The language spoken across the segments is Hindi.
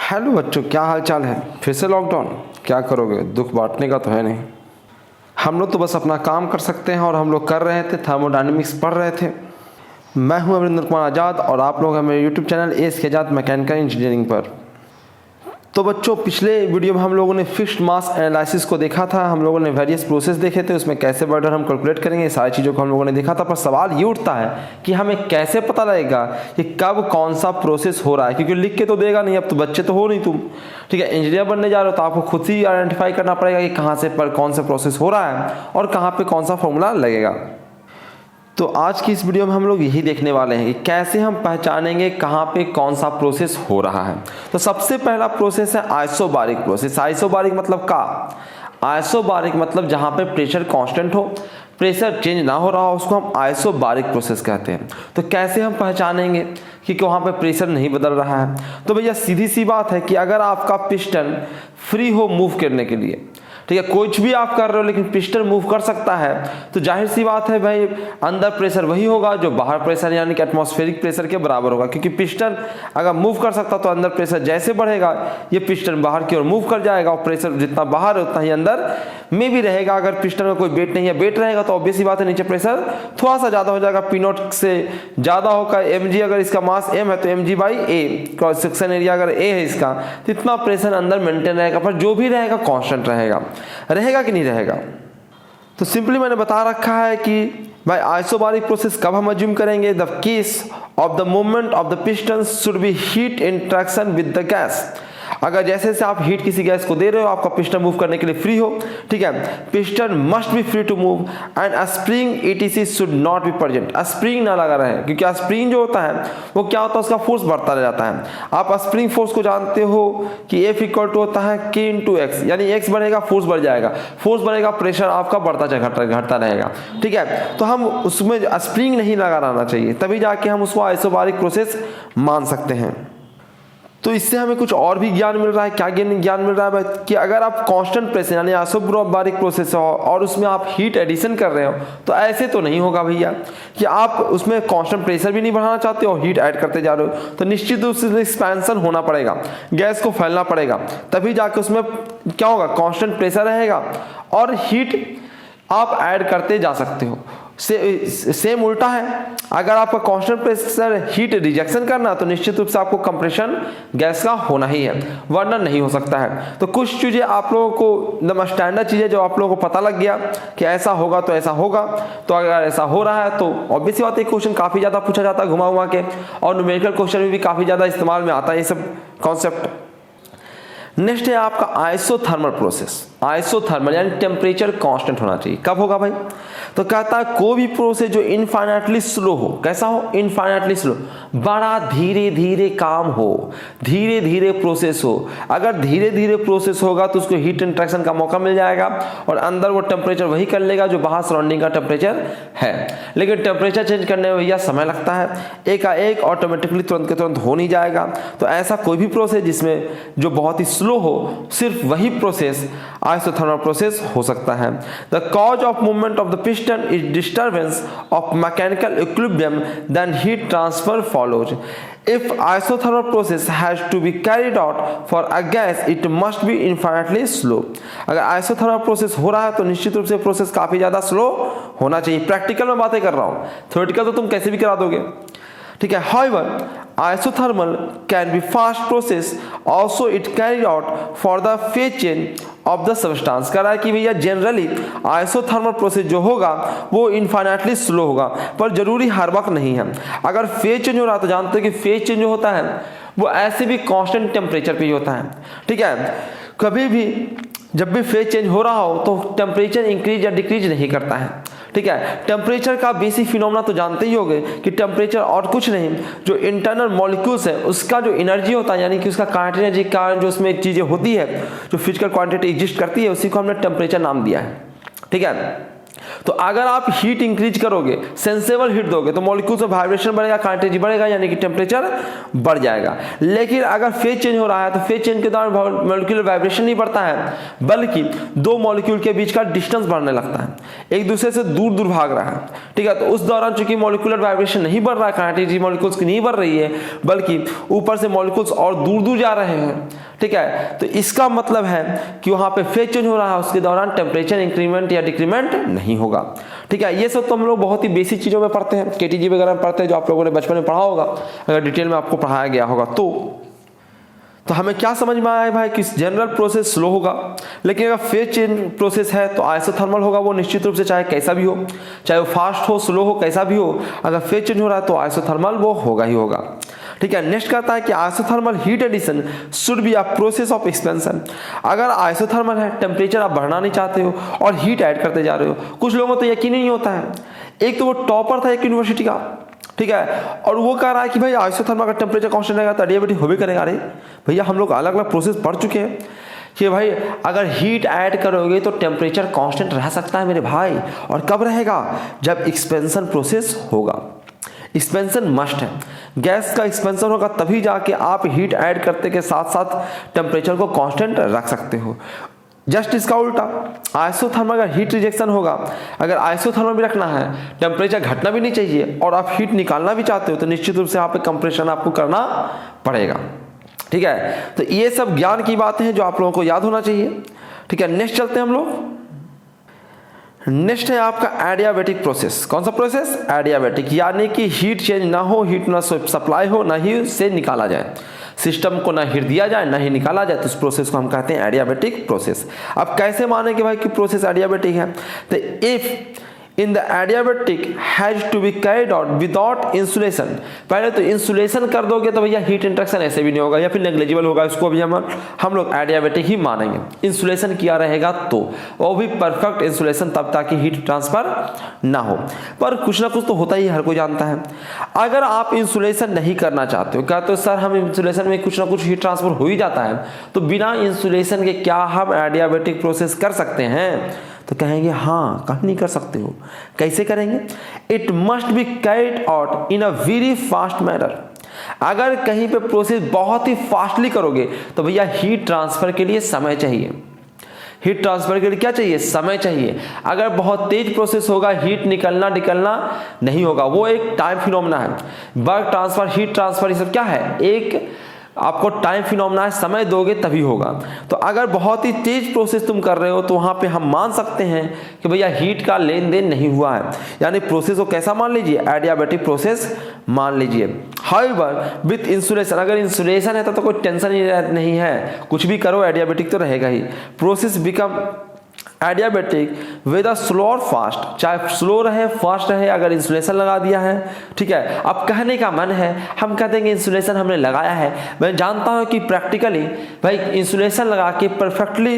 हेलो बच्चों, क्या हाल चाल है। फिर से लॉकडाउन, क्या करोगे, दुख बांटने का तो है नहीं। हम लोग तो बस अपना काम कर सकते हैं और हम लोग कर रहे थे, थर्मोडायनेमिक्स पढ़ रहे थे। मैं हूं अमरिंदर कुमार आज़ाद और आप लोग हैं मेरे यूट्यूब चैनल एएसके आज़ाद मैकेनिकल इंजीनियरिंग पर। तो बच्चों, पिछले वीडियो में हम लोगों ने फिक्स्ड मास एनालिसिस को देखा था। हम लोगों ने वेरियस प्रोसेस देखे थे, उसमें कैसे बर्डन हम कैलकुलेट करेंगे, ये सारी चीज़ों को हम लोगों ने देखा था। पर सवाल ये उठता है कि हमें कैसे पता लगेगा कि कब कौन सा प्रोसेस हो रहा है, क्योंकि लिख के तो देगा नहीं। अब तो बच्चे तो हो नहीं तुम, ठीक है, इंजीनियर बनने जा रहे हो, तो आपको खुद ही आइडेंटिफाई करना पड़ेगा कि कहाँ से पर कौन सा प्रोसेस हो रहा है और कहाँ पर कौन सा फॉर्मूला लगेगा। तो आज की इस वीडियो में हम लोग यही देखने वाले हैं कि कैसे हम पहचानेंगे कहाँ पे कौन सा प्रोसेस हो रहा है। तो सबसे पहला प्रोसेस है आइसोबारिक प्रोसेस। आइसोबारिक मतलब क्या? आइसोबारिक मतलब जहाँ पे प्रेशर कांस्टेंट हो, प्रेशर चेंज ना हो रहा हो, उसको हम आइसोबारिक प्रोसेस कहते हैं। तो कैसे हम पहचानेंगे कि वहाँ पे प्रेशर नहीं बदल रहा है? तो भैया सीधी सी बात है कि अगर आपका पिस्टन फ्री हो मूव करने के लिए, ठीक है, कुछ भी आप कर रहे हो लेकिन पिस्टन मूव कर सकता है, तो जाहिर सी बात है भाई अंदर प्रेशर वही होगा जो बाहर प्रेशर यानी कि एटमॉस्फेरिक प्रेशर के बराबर होगा। क्योंकि पिस्टन अगर मूव कर सकता तो अंदर प्रेशर जैसे बढ़ेगा ये पिस्टन बाहर की ओर मूव कर जाएगा और प्रेशर जितना बाहर है उतना ही अंदर में भी रहेगा। अगर पिस्टन में कोई वेट नहीं है, वेट रहेगा तो ऑब्वियस सी बात है नीचे प्रेशर थोड़ा सा ज़्यादा हो जाएगा, पी नॉट से ज़्यादा होगा। mg अगर इसका मास m है तो mg/a, क्रॉस सेक्शन एरिया अगर a है इसका, तो इतना प्रेशर अंदर मेंटेन रहेगा। पर जो भी रहेगा कांस्टेंट रहेगा। रहेगा कि नहीं रहेगा? तो सिंपली मैंने बता रखा है कि भाई आइसोबारिक प्रोसेस कब हम अज्यूम करेंगे? The case of the movement of the piston should be heat interaction with the gas. अगर जैसे से आप हीट किसी गैस को दे रहे हो, आपका पिस्टन मूव करने के लिए फ्री हो, ठीक है, piston must be free to move and a spring E T C should not be present. Spring ना लगा रहे, क्योंकि स्प्रिंग जो होता है वो क्या होता है, उसका फोर्स बढ़ता रह जाता है। आप स्प्रिंग फोर्स को जानते हो कि F इक्वल टू होता है K इंटू एक्स, यानी एक्स बढ़ेगा फोर्स बढ़ जाएगा, फोर्स बढ़ेगा प्रेशर आपका बढ़ता घटता रहेगा, ठीक है। तो हम उसमें स्प्रिंग नहीं लगा रहना चाहिए, तभी जाके हम उसको आइसोबारिक प्रोसेस मान सकते हैं। तो इससे हमें कुछ और भी ज्ञान मिल रहा है। क्या ज्ञान मिल रहा है भाई? कि अगर आप कांस्टेंट प्रेशर यानी आइसोबारिक प्रोसेस हो और उसमें आप हीट एडिशन कर रहे हो, तो ऐसे तो नहीं होगा भैया कि आप उसमें कांस्टेंट प्रेशर भी नहीं बढ़ाना चाहते हो, हीट ऐड करते जा रहे हो। तो निश्चित रूप से एक्सपेंशन होना पड़ेगा, गैस को फैलना पड़ेगा, तभी जाके उसमें क्या होगा, कांस्टेंट प्रेशर रहेगा और हीट आप ऐड करते जा सकते हो। सेम उल्टा है, अगर आपका कांस्टेंट प्रेशर हीट रिजेक्शन करना तो निश्चित रूप से आपको कंप्रेशन गैस का होना ही है, वरना नहीं हो सकता है। तो कुछ चीज़ें आप लोगों को एकदम स्टैंडर्ड चीज़ें जो आप लोगों को पता लग गया कि ऐसा होगा तो ऐसा होगा। तो अगर ऐसा हो रहा है तो ऑब्वियस बात है, क्वेश्चन काफ़ी ज़्यादा पूछा जाता है घुमा के, और न्यूमेरिकल क्वेश्चन में भी काफ़ी ज़्यादा इस्तेमाल में आता है ये सब कॉन्सेप्ट। नेक्स्ट है आपका आइसोथर्मल प्रोसेस। आइसोथर्मल यानी टेम्परेचर कांस्टेंट होना चाहिए। कब होगा भाई? तो कहता है कोई भी प्रोसेस जो इनफाइनाइटली स्लो हो। कैसा हो? इनफाइनाइटली स्लो, बड़ा धीरे धीरे काम हो, धीरे धीरे प्रोसेस हो। अगर धीरे धीरे प्रोसेस होगा तो उसको हीट इंट्रैक्शन का मौका मिल जाएगा और अंदर वो टेम्परेचर वही कर लेगा जो बाहर सराउंडिंग का टेम्परेचर है। लेकिन टेम्परेचर चेंज करने में भैया समय लगता है, एकाएक ऑटोमेटिकली तुरंत के तुरंत हो नहीं जाएगा। तो ऐसा कोई भी प्रोसेस जिसमें जो बहुत ही स्लो हो, सिर्फ वही प्रोसेस आइसोथर्मल प्रोसेस हो सकता है। The cause of movement of the piston is disturbance of mechanical equilibrium, then heat transfer follows. If isothermal process has to be carried out for a gas, it must be infinitely slow. अगर आइसोथर्मल प्रोसेस हो रहा है तो निश्चित रूप से प्रोसेस काफी ज्यादा स्लो होना चाहिए। प्रैक्टिकल में बातें कर रहा हूँ, थ्योरेटिकल तो तुम कैसे भी करा दोगे, ठीक है। However, isothermal can be fast process, also it carried out for the phase change of the substance। कह रहा है कि भैया जनरली आइसोथर्मल प्रोसेस जो होगा वो इनफाइनाइटली स्लो होगा, पर जरूरी हर वक्त नहीं है। अगर फेज चेंज हो रहा है तो जानते हैं कि फेज चेंज जो होता है वो ऐसे भी कांस्टेंट टेम्परेचर पे ही होता है, ठीक है। कभी भी जब भी फेज चेंज हो रहा हो तो टेम्परेचर इंक्रीज या डिक्रीज नहीं करता है, ठीक है। टेम्परेचर का बेसिक फिनोमेना तो जानते ही होंगे कि टेम्परेचर और कुछ नहीं, जो इंटरनल मॉलिक्यूल्स है उसका जो एनर्जी होता है, यानी कि उसका काइनेटिक एनर्जी के कारण जो उसमें चीज़ें होती है, जो फिजिकल क्वांटिटी एग्जिस्ट करती है, उसी को हमने टेम्परेचर नाम दिया है, ठीक है। तो अगर आप हीट इंक्रीज करोगे, सेंसेबल हीट दोगे, तो मॉलिक्यूल्स में वाइब्रेशन बढ़ेगा, काइनेटिक बढ़ेगा, यानी कि टेम्परेचर बढ़ जाएगा। लेकिन अगर फेज चेंज हो रहा है तो फेज चेंज के दौरान मॉलिक्यूलर वाइब्रेशन नहीं बढ़ता है, बल्कि दो मॉलिक्यूल के बीच का डिस्टेंस बढ़ने लगता है, एक दूसरे से दूर दूर भाग रहा है। ठीक है, तो उस दौरान चूंकि मॉलिक्यूलर वाइब्रेशन नहीं बढ़ रहा है, काइनेटिक मॉलिक्यूल्स की नहीं बढ़ रही है, बल्कि ऊपर से मॉलिक्यूल्स और दूर दूर जा रहे हैं। ठीक है, तो इसका मतलब है कि वहां पे फेज चेंज हो रहा है, उसके दौरान टेम्परेचर इंक्रीमेंट या डिक्रीमेंट नहीं होगा। ठीक है, ये सब तो हम लोग बहुत ही बेसिक चीजों में पढ़ते हैं, केटीजी वगैरह में पढ़ते हैं, जो आप लोगों ने बचपन में पढ़ा होगा, अगर डिटेल में आपको पढ़ाया गया होगा तो हमें क्या समझ में आया भाई कि जनरल प्रोसेस स्लो होगा, लेकिन अगर फेज चेंज प्रोसेस है तो आइसोथर्मल होगा। वो निश्चित रूप से चाहे कैसा भी हो, चाहे वो फास्ट हो, स्लो हो, कैसा भी हो, अगर फेज चेंज हो रहा है तो आइसोथर्मल वो होगा ही होगा। ठीक है, नेक्स्ट कहता है कि isothermal heat addition should be a process of expansion. अगर आइसोथर्मल है, टेम्परेचर आप बढ़ाना नहीं चाहते हो और हीट ऐड करते जा रहे हो, कुछ लोगों को तो यकीन ही नहीं होता है। एक तो वो टॉपर था एक यूनिवर्सिटी का, ठीक है, और वो कह रहा है कि भाई आइसोथर्मल का टेम्परेचर कांस्टेंट रहेगा तो एडियाबेटिक हो भी करेगा। अरे भैया, हम लोग अलग अलग प्रोसेस पढ़ चुके हैं कि भाई अगर हीट ऐड करोगे तो टेम्परेचर कांस्टेंट रह सकता है मेरे भाई, और कब रहेगा? जब एक्सपेंशन प्रोसेस होगा। एक्सपेंशन मस्ट है, गैस का एक्सपेंशन होगा तभी जाके आप हीट ऐड करते के साथ साथ टेम्परेचर को कांस्टेंट रख सकते हो। जस्ट इसका उल्टा, आइसोथर्मल अगर हीट रिजेक्शन होगा, अगर आइसोथर्मल भी रखना है, टेम्परेचर घटना भी नहीं चाहिए और आप हीट निकालना भी चाहते हो, तो निश्चित रूप से यहाँ पे कंप्रेशन आपको करना पड़ेगा। ठीक है, तो ये सब ज्ञान की बातें हैं जो आप लोगों को याद होना चाहिए। ठीक है, नेक्स्ट चलते हैं हम लोग। नेक्स्ट है आपका एडियाबेटिक प्रोसेस। कौन सा प्रोसेस? एडियाबेटिक, यानी कि हीट चेंज ना हो, हीट ना सप्लाई हो, ना ही से निकाला जाए, सिस्टम को ना हीट दिया जाए ना ही निकाला जाए, तो इस प्रोसेस को हम कहते हैं एडियाबेटिक प्रोसेस। अब कैसे माने कि भाई कि प्रोसेस एडियाबेटिक है? तो if in the adiabatic has to be carried out without insulation, पहले तो इंसुलेशन कर दोगे तो भैया हीट इंटरेक्शन ऐसे भी नहीं होगा या फिर नेग्लिजिबल होगा, इसको भी हम लोग एडियाबेटिक ही मानेंगे। इंसुलेशन किया रहेगा तो वो भी परफेक्ट इंसुलेशन, तब ताकि हीट ट्रांसफर ना हो। पर कुछ ना कुछ तो होता ही, हर कोई जानता है। अगर आप इंसुलेशन नहीं करना चाहते हो, कहते हो सर हम इंसुलेशन में कुछ ना कुछ हीट ट्रांसफर हो ही जाता है, तो बिना इंसुलेशन के क्या हम एडियाबेटिक प्रोसेस कर सकते हैं? तो कहेंगे हाँ, कहीं नहीं कर सकते हो। कैसे करेंगे? It must be carried out in a very fast manner. अगर कहीं पे प्रोसेस बहुत ही फास्टली करोगे तो भैया हीट ट्रांसफर के लिए समय चाहिए। हीट ट्रांसफर के लिए क्या चाहिए? समय चाहिए। अगर बहुत तेज प्रोसेस होगा, हीट निकलना नहीं होगा, वो एक टाइम फिनोमेना है। वर्क ट्रांसफर, हीट ट्रांसफर, ये सब क्या है? एक आपको टाइम फिनोमेना है, समय दोगे तभी होगा। तो अगर बहुत ही तेज प्रोसेस तुम कर रहे हो तो वहां पे हम मान सकते हैं कि भैया हीट का लेन देन नहीं हुआ है, यानी प्रोसेस को कैसा मान लीजिए? एडियाबेटिक प्रोसेस मान लीजिए। हाउएवर विथ इंसुलेशन, अगर इंसुलेशन है तो कोई टेंशन नहीं है, कुछ भी करो एडियाबेटिक तो रहेगा ही। Process become adiabatic with a slow और फास्ट, चाहे स्लो रहे फास्ट रहे, अगर इंसुलेशन लगा दिया है। ठीक है, अब कहने का मन है, हम कह देंगे इंसुलेशन हमने लगाया है। मैं जानता हूं कि प्रैक्टिकली भाई इंसुलेशन लगा के परफेक्टली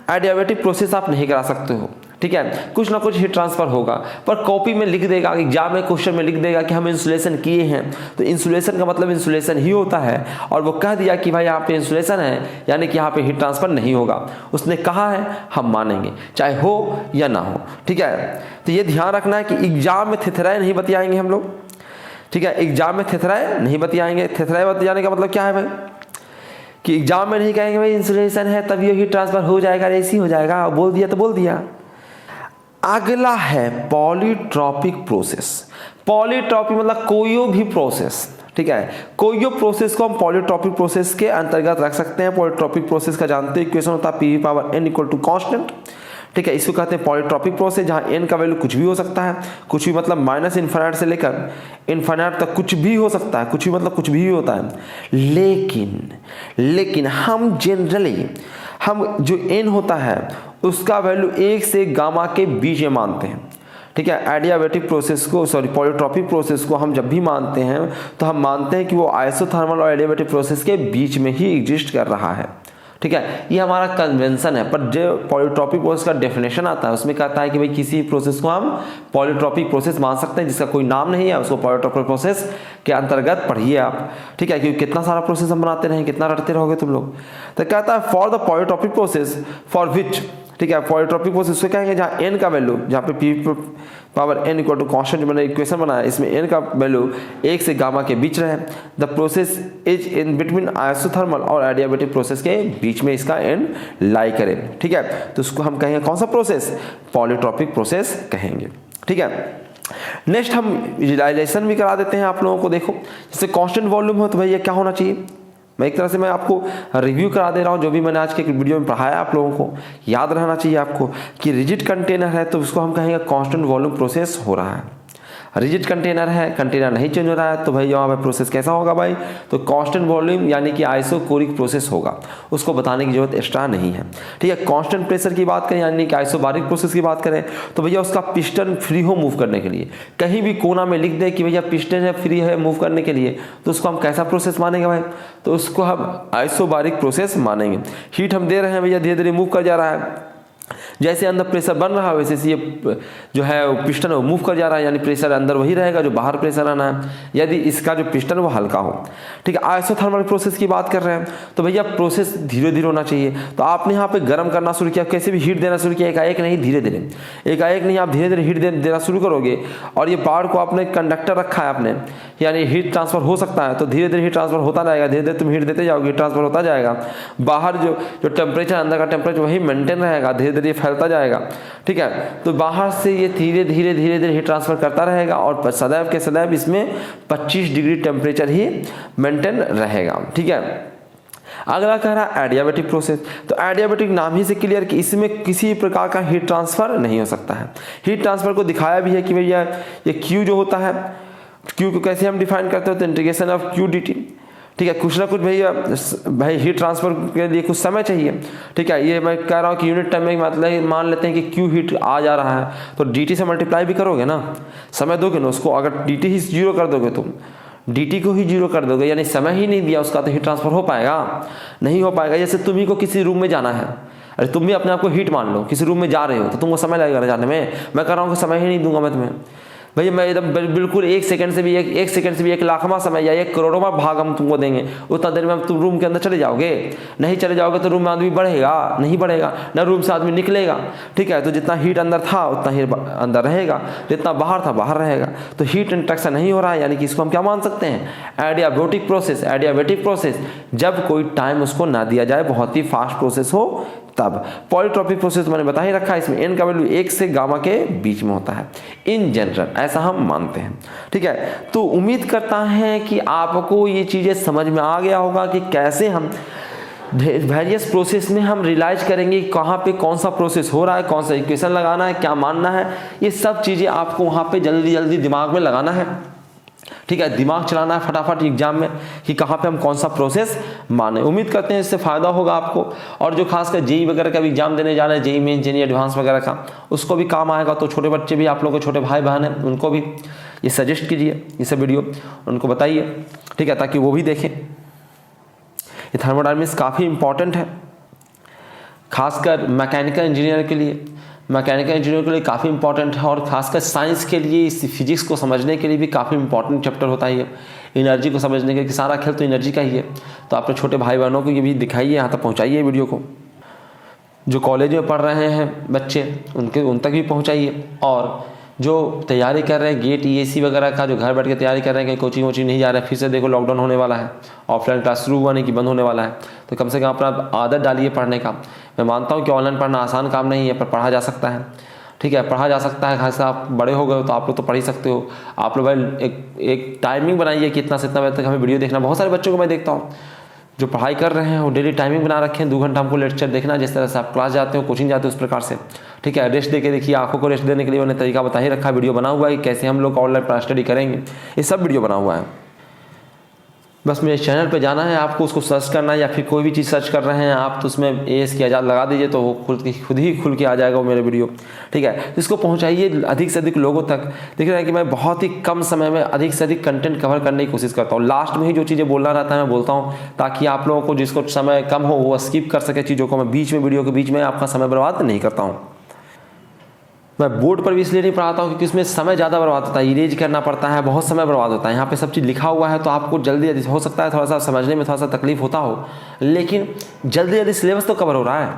एडियाबेटिक प्रोसेस आप नहीं करा सकते हो। ठीक है, कुछ ना कुछ हीट ट्रांसफर होगा, पर कॉपी में लिख देगा, एग्जाम में क्वेश्चन में लिख देगा कि हम इंसुलेशन किए हैं, तो इंसुलेशन का मतलब इंसुलेशन ही होता है, और वो कह दिया कि भाई यहाँ पे इंसुलेशन है, यानी कि यहाँ पे हीट ट्रांसफर नहीं होगा। उसने कहा है, हम मानेंगे, चाहे हो या ना हो। ठीक है, तो ये ध्यान रखना है कि एग्जाम में थेथराए नहीं बतियाएंगे हम लोग। ठीक है, एग्जाम में थेथराए नहीं बतियाएंगे। थेथराए बतियाने का मतलब क्या है भाई? कि एग्जाम में नहीं कहेंगे भाई इंसुलेशन है तब ये हीट ट्रांसफर हो जाएगा, ऐसी हो जाएगा, बोल दिया तो बोल दिया। अगला है पॉलीट्रॉपिक प्रोसेस। पॉलीट्रॉपिक मतलब कोई भी प्रोसेस। ठीक है, कोई प्रोसेस को हम पॉलीट्रॉपिक प्रोसेस के अंतर्गत रख सकते हैं। पॉलीट्रॉपिक प्रोसेस का जानते हैं इक्वेशन होता है P power n equal to constant. ठीक है, इसको कहते हैं पॉलीट्रॉपिक प्रोसेस, जहां n का वैल्यू कुछ भी हो सकता है। कुछ भी मतलब माइनस इन्फिनिट से लेकर इन्फिनिट तक कुछ भी हो सकता है। कुछ भी मतलब कुछ भी होता है। लेकिन हम जनरली जो n होता है उसका वैल्यू 1 से गामा के बीच में मानते हैं। ठीक है, एडियाबेटिक प्रोसेस को पॉलीट्रॉपिक प्रोसेस को हम जब भी मानते हैं तो हम मानते हैं कि वो आइसोथर्मल और एडियाबेटिक प्रोसेस के बीच में ही एग्जिस्ट कर रहा है। ठीक है, ये हमारा कन्वेंशन है। पर जो पॉलीट्रॉपिक प्रोसेस का डेफिनेशन आता है उसमें कहता है कि भाई किसी प्रोसेस को हम पॉलीट्रॉपिक प्रोसेस मान सकते हैं जिसका कोई नाम नहीं है, उसको पॉलीट्रॉपिक प्रोसेस के अंतर्गत पढ़िए आप। ठीक है, क्योंकि कितना सारा प्रोसेस हम बनाते रहे, कितना रटते रहोगे तुम लोग। तो कहता है for the polytropic process for which ठीक है। पॉलीट्रॉपिक प्रोसेस उसको कहेंगे जहाँ n का वैल्यू, जहाँ पे p power n equal to constant मैंने इक्वेशन बनाया, इसमें n का वैल्यू 1 से गामा के बीच रहे। The process is in between isothermal और एडियाबेटिक प्रोसेस के बीच में इसका n लाई करे, ठीक है। तो उसको हम कहेंगे कौन सा प्रोसेस, पॉलीट्रॉपिक प्रोसेस कहेंगे, ठीक है। नेक्स्ट हम विजुअलाइजेशन भी करा देते हैं आप लोगों को। देखो जैसे कांस्टेंट वॉल्यूम हो तो भैया क्या होना चाहिए, मैं एक तरह से मैं आपको रिव्यू करा दे रहा हूँ जो भी मैंने आज के वीडियो में पढ़ाया। आप लोगों को याद रहना चाहिए आपको कि रिजिड कंटेनर है तो उसको हम कहेंगे कांस्टेंट वॉल्यूम प्रोसेस हो रहा है। रिजिड कंटेनर है, कंटेनर नहीं चेंज हो रहा है तो भाई यहाँ पे प्रोसेस कैसा होगा भाई, तो कांस्टेंट वॉल्यूम यानी कि आइसोकोरिक प्रोसेस होगा, उसको बताने की जरूरत एक्स्ट्रा नहीं है, ठीक है। कांस्टेंट प्रेशर की बात करें यानी कि आइसोबारिक प्रोसेस की बात करें तो भैया उसका पिस्टन फ्री हो मूव करने के लिए, कहीं भी कोना में लिख दे कि भैया पिस्टन है फ्री है मूव करने के लिए, तो उसको हम कैसा प्रोसेस मानेंगे भाई, तो उसको हम आइसोबारिक प्रोसेस मानेंगे। हीट हम दे रहे हैं भैया, धीरे धीरे मूव कर जा रहा है, जैसे अंदर प्रेशर बन रहा है वैसे ये जो है पिस्टन वो मूव कर जा रहा है, यानी प्रेशर अंदर वही रहेगा जो बाहर प्रेशर आना है, यदि इसका जो पिस्टन वो हल्का हो, ठीक है। आइसोथर्मल प्रोसेस की बात कर रहे हैं तो भैया प्रोसेस धीरे धीरे होना चाहिए। तो आपने यहाँ पे गर्म करना शुरू किया, कैसे भी हीट देना शुरू किया, एकाएक नहीं धीरे धीरे, एकाएक नहीं, आप धीरे धीरे हीट देना शुरू करोगे और ये पावर को आपने कंडक्टर रखा है आपने, यानी हीट ट्रांसफर हो सकता है, तो धीरे धीरे हीट ट्रांसफर होता रहेगा, धीरे धीरे तुम हीट देते जाओगे, ट्रांसफर होता जाएगा, बाहर जो टेम्परेचर अंदर का टेम्परेचर वही मेंटेन रहेगा, धीरे धीरे फैलता जाएगा, ठीक है। तो बाहर से ये धीरे धीरे धीरे धीरे हीट ट्रांसफर करता रहेगा और सदैव के सदैव इसमें 25 डिग्री टेम्परेचर ही मेंटेन रहेगा, ठीक है। अगला कह रहा है एडियाबेटिक प्रोसेस, तो एडियाबेटिक नाम ही से क्लियर कि इसमें किसी प्रकार का हीट ट्रांसफर नहीं हो सकता है। हीट ट्रांसफर को दिखाया भी है कि भैया ये क्यू जो होता है, क्यू को कैसे हम डिफाइन करते हो, तो integration of Q D T, ठीक है। कुछ ना कुछ भैया भाई हीट ट्रांसफर के लिए कुछ समय चाहिए, ठीक है। ये मैं कह रहा हूँ कि यूनिट टाइम में मतलब मान लेते हैं कि क्यू हीट आ जा रहा है तो dt से मल्टीप्लाई भी करोगे ना, समय दोगे ना उसको, अगर dt ही जीरो कर दोगे तुम, dt को ही जीरो कर दोगे यानी समय ही नहीं दिया उसका, तो हीट ट्रांसफर हो पाएगा, नहीं हो पाएगा। जैसे तुम्ही को किसी रूम में जाना है, अरे तुम भी अपने आप को हीट मान लो, किसी रूम में जा रहे हो तो तुमको समय लगेगा जाने में, मैं कह रहा हूँ कि समय ही नहीं दूंगा मैं तुम्हें, भैया मैं एकदम बिल्कुल एक सेकंड से भी एक लाखवां समय या एक करोड़वां भाग हम तुमको देंगे, उतना देर में तुम रूम के अंदर चले जाओगे, नहीं चले जाओगे तो रूम में आदमी बढ़ेगा नहीं बढ़ेगा, ना रूम से आदमी निकलेगा, ठीक है। तो जितना हीट अंदर था उतना ही अंदर रहेगा, जितना बाहर था बाहर रहेगा, तो हीट इंट्रैक्शन नहीं हो रहा है, यानी कि इसको हम क्या मान सकते हैं, एडियाबेटिक प्रोसेस। एडियाबेटिक प्रोसेस जब कोई टाइम उसको ना दिया जाए, बहुत ही फास्ट प्रोसेस हो तब। पॉलीट्रॉपिक प्रोसेस मैंने बता ही रखा है, इसमें n का वैल्यू 1 से गामा के बीच में होता है इन जनरल, ऐसा हम मानते हैं, ठीक है। तो उम्मीद करता है कि आपको ये चीज़ें समझ में आ गया होगा कि कैसे हम वेरियस प्रोसेस में हम रियलाइज करेंगे कहाँ पे कौन सा प्रोसेस हो रहा है, कौन सा इक्वेशन लगाना है, क्या मानना है, ये सब चीज़ें आपको वहाँ पे जल्दी जल्दी दिमाग में लगाना है, ठीक है। दिमाग चलाना है फटाफट एग्जाम में कि कहाँ पे हम कौन सा प्रोसेस माने। उम्मीद करते हैं इससे फ़ायदा होगा आपको, और जो खासकर जेई वगैरह का भी एग्जाम देने जा रहे हैं, जेई मेन जेई एडवांस वगैरह का, उसको भी काम आएगा। तो छोटे बच्चे भी, आप लोगों के छोटे भाई बहन हैं, उनको भी ये सजेस्ट कीजिए, ये सब वीडियो उनको बताइए, ठीक है, ताकि वो भी देखें। ये थर्मोडायनामिक्स काफ़ी इंपॉर्टेंट है, खासकर मैकेनिकल इंजीनियर के लिए, मैकेनिकल इंजीनियर के लिए काफ़ी इंपॉर्टेंट है, और खासकर साइंस के लिए, इस फिजिक्स को समझने के लिए भी काफ़ी इंपॉर्टेंट चैप्टर होता है ये, एनर्जी को समझने के लिए, सारा खेल तो एनर्जी का ही है। तो अपने छोटे भाई बहनों को ये भी दिखाइए, यहाँ तक पहुँचाइए वीडियो को, जो कॉलेज में पढ़ रहे हैं बच्चे उन तक भी पहुँचाइए, और जो तैयारी कर रहे हैं गेट EAC वगैरह का, जो घर बैठ के तैयारी कर रहे हैं, कहीं कोचिंग वोचिंग नहीं जा रहे हैं, फिर से देखो लॉकडाउन होने वाला है, ऑफलाइन क्लास शुरू हुआ नहीं कि बंद होने वाला है, तो कम से कम अपना आदत डालिए पढ़ने का। मैं मानता हूँ कि ऑनलाइन पढ़ना आसान काम नहीं है, पर पढ़ा जा सकता है, ठीक है, पढ़ा जा सकता है। खास आप बड़े हो गए तो आप लोग तो पढ़ ही सकते हो। आप लोग भाई एक टाइमिंग बनाइए कि इतना से इतना बजे तक हमें वीडियो देखना। बहुत सारे बच्चों को मैं देखता हूँ जो पढ़ाई कर रहे हैं, वो डेली टाइमिंग बना रखे हैं, 2 घंटा हमको लेक्चर देखना, जिस तरह से आप क्लास जाते हो, कोचिंग जाते हो, उस प्रकार से, ठीक है। रेस्ट देके देखिए, आंखों को रेस्ट देने के लिए मैंने तरीका बता ही रखा, वीडियो बना हुआ है कि कैसे हम लोग ऑनलाइन स्टडी करेंगे, ये सब वीडियो बना हुआ है। बस मेरे चैनल पे जाना है, आपको उसको सर्च करना है, या फिर कोई भी चीज़ सर्च कर रहे हैं आप तो उसमें AS की आज़ाद लगा दीजिए, तो वो खुद ही खुल के आ जाएगा वो मेरे वीडियो, ठीक है। इसको पहुंचाइए अधिक से अधिक लोगों तक। देख रहे हैं कि मैं बहुत ही कम समय में अधिक से अधिक कंटेंट कवर करने की कोशिश करता हूँ, लास्ट में ही जो चीज़ें बोलना रहता है मैं बोलता हूँ, ताकि आप लोगों को जिसको समय कम हो वो स्किप कर सके चीज़ों को। मैं बीच में वीडियो के बीच में आपका समय बर्बाद नहीं करता हूँ। मैं बोर्ड पर भी इसलिए नहीं पढ़ाता हूँ क्योंकि उसमें समय ज़्यादा बर्बाद होता है, इरेज करना पड़ता है, बहुत समय बर्बाद होता है। यहाँ पे सब चीज़ लिखा हुआ है तो आपको जल्दी हो सकता है थोड़ा सा समझने में थोड़ा सा तकलीफ होता हो, लेकिन जल्दी जल्दी सिलेबस तो कवर हो रहा है।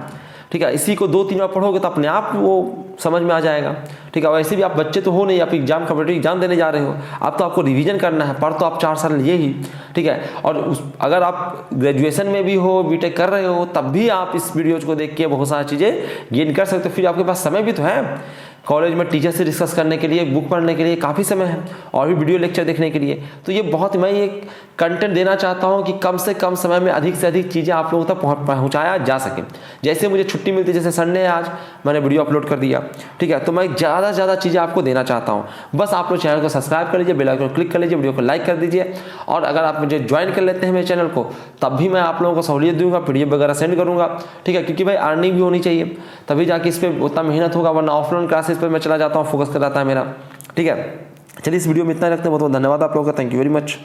ठीक है। इसी को 2-3 बार पढ़ोगे तो अपने आप वो समझ में आ जाएगा, ठीक है। वैसे भी आप बच्चे तो हो नहीं, आप एग्जाम कॉम्पिटिटिव एग्जाम देने जा रहे हो, अब तो आपको रिवीजन करना है, पढ़ तो आप 4 साल लिए ही, ठीक है। और अगर आप ग्रेजुएशन में भी हो, बीटेक कर रहे हो, तब भी आप इस वीडियोज को देख के बहुत सारी चीज़ें गेन कर सकते हो। फिर आपके पास समय भी तो है, कॉलेज में टीचर से डिस्कस करने के लिए, बुक पढ़ने के लिए काफ़ी समय है, और भी वीडियो लेक्चर देखने के लिए। तो ये बहुत, मैं ये कंटेंट देना चाहता हूँ कि कम से कम समय में अधिक से अधिक चीज़ें आप लोगों तक पहुँचाया जा सके। जैसे मुझे छुट्टी मिलती है, जैसे संडे है आज, मैंने वीडियो अपलोड कर दिया, ठीक है। तो मैं ज़्यादा से ज़्यादा चीज़ें आपको देना चाहता हूँ। बस आप लोग चैनल को सब्सक्राइब कर लीजिए, बेल आइकन को क्लिक कर लीजिए, वीडियो को लाइक कर दीजिए, और अगर आप मुझे ज्वाइन कर लेते हैं मेरे चैनल को, तब भी मैं आप लोगों को सहूलियत दूंगा, PDF वगैरह सेंड करूँगा, ठीक है। क्योंकि भाई अर्निंग भी होनी चाहिए, तभी जाके इस पर उतना मेहनत होगा, वरना ऑफलाइन क्लासेस पर मैं चला जाता हूँ, फोकस कर जाता है मेरा, ठीक है। चलिए इस वीडियो में इतना रखते हैं। बहुत बहुत धन्यवाद आप लोगों का, थैंक यू वेरी मच।